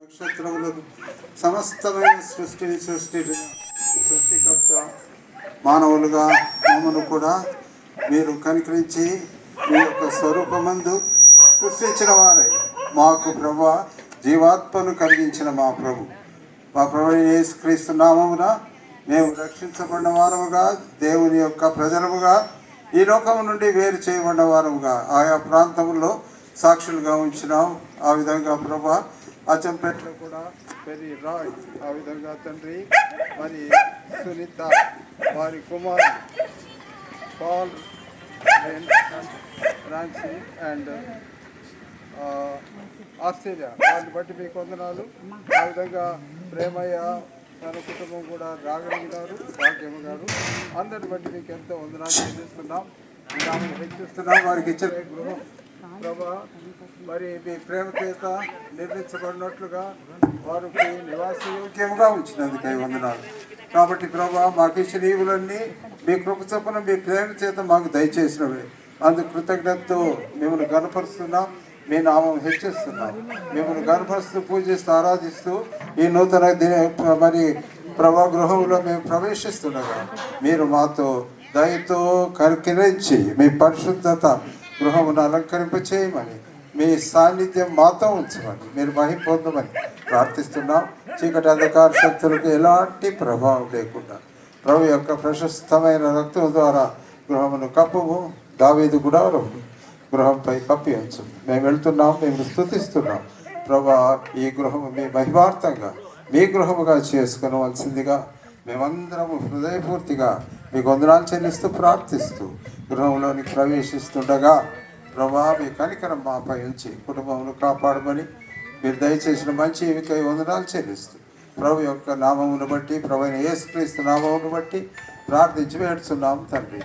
నక్షత్రములను సమస్తమైన సృష్టిని సృష్టికర్త మానవులుగా మమ్మను కూడా మీరు కనికరించి మీ యొక్క స్వరూపమందు సృష్టించిన వారై మాకు ప్రభు జీవాత్మను కలిగించిన మా ప్రభు యేసుక్రీస్తు నామమున మేము రక్షించబడిన వారముగా దేవుని యొక్క ప్రజలముగా ఈ లోకము నుండి వేరు చేయబడిన వారముగా ఆయా ప్రాంతంలో సాక్షులుగా ఉంచినాం. ఆ విధంగా ప్రభు అచ్చంపేటలో కూడా పెరి రాయ్, ఆ విధంగా తండ్రి మరి సునీత వారి Kumar Paul Ransy and Australia వారిని బట్టి మీకు వందనాలు. ఆ విధంగా ప్రేమయ్య తన కుటుంబం కూడా రాగడం గారు, భాగ్యమ్మ గారు, అందరిని బట్టి మీకు ఎంతో వందనాలు చెల్లిస్తున్నాం, హెచ్చిస్తున్నాం. వారికి ఇచ్చిన గృహం ప్రభా మరి మీ ప్రేమ చేత నిర్మించబడినట్లుగా వారికి నివాసయోగ్యంగా ఉంచినందుకై వందనాలు. కాబట్టి ప్రభా మాకు ఇచ్చిన ఈవులన్నీ మీ కృప చొప్పున మీ ప్రేమ చేత మాకు దయచేసినవి. అందుకు కృతజ్ఞతతో మిమ్మల్ని గణపరుస్తున్నాం, మీ నామం హెచ్చిస్తున్నాం. మిమ్మల్ని గణపరుస్తూ పూజిస్తూ ఆరాధిస్తూ ఈ నూతన మరి ప్రభా గృహంలో మేము ప్రవేశిస్తుండగా మీరు మాతో దయతో కనికరించి మీ పరిశుద్ధత గృహమును అలంకరింపచేయమని, మీ సాన్నిధ్యం మాతో ఉంచమని, మీరు మహిమ పొందమని ప్రార్థిస్తున్నాం. చీకటి అంధకార శక్తులకు ఎలాంటి ప్రభావం లేకుండా ప్రభు యొక్క ప్రశస్తమైన రక్తం ద్వారా గృహమును కప్పుము. దావీదు గృహంపై కప్పి ఉంచు. మేము వెళ్తున్నాం, మేము స్తుతిస్తున్నాం. ప్రభా ఈ గృహము మీ మహిమార్థంగా మీ గృహముగా చేసుకునవలసిందిగా మేమందరము హృదయపూర్తిగా మీకు వందనాలు చెల్లిస్తూ ప్రార్థిస్తూ గృహంలోనికి ప్రవేశిస్తుండగా ప్రభా మీ కనికరం మాపై ఉంచి కుటుంబంలో కాపాడమని మీరు దయచేసిన మంచి ఇవికై వందనాలు చెల్లిస్తూ ప్రభు యొక్క నామమును బట్టి, ప్రభు అయిన యేసుక్రీస్తు నామమును బట్టి ప్రార్థించి వేడుచున్నాము తండ్రి.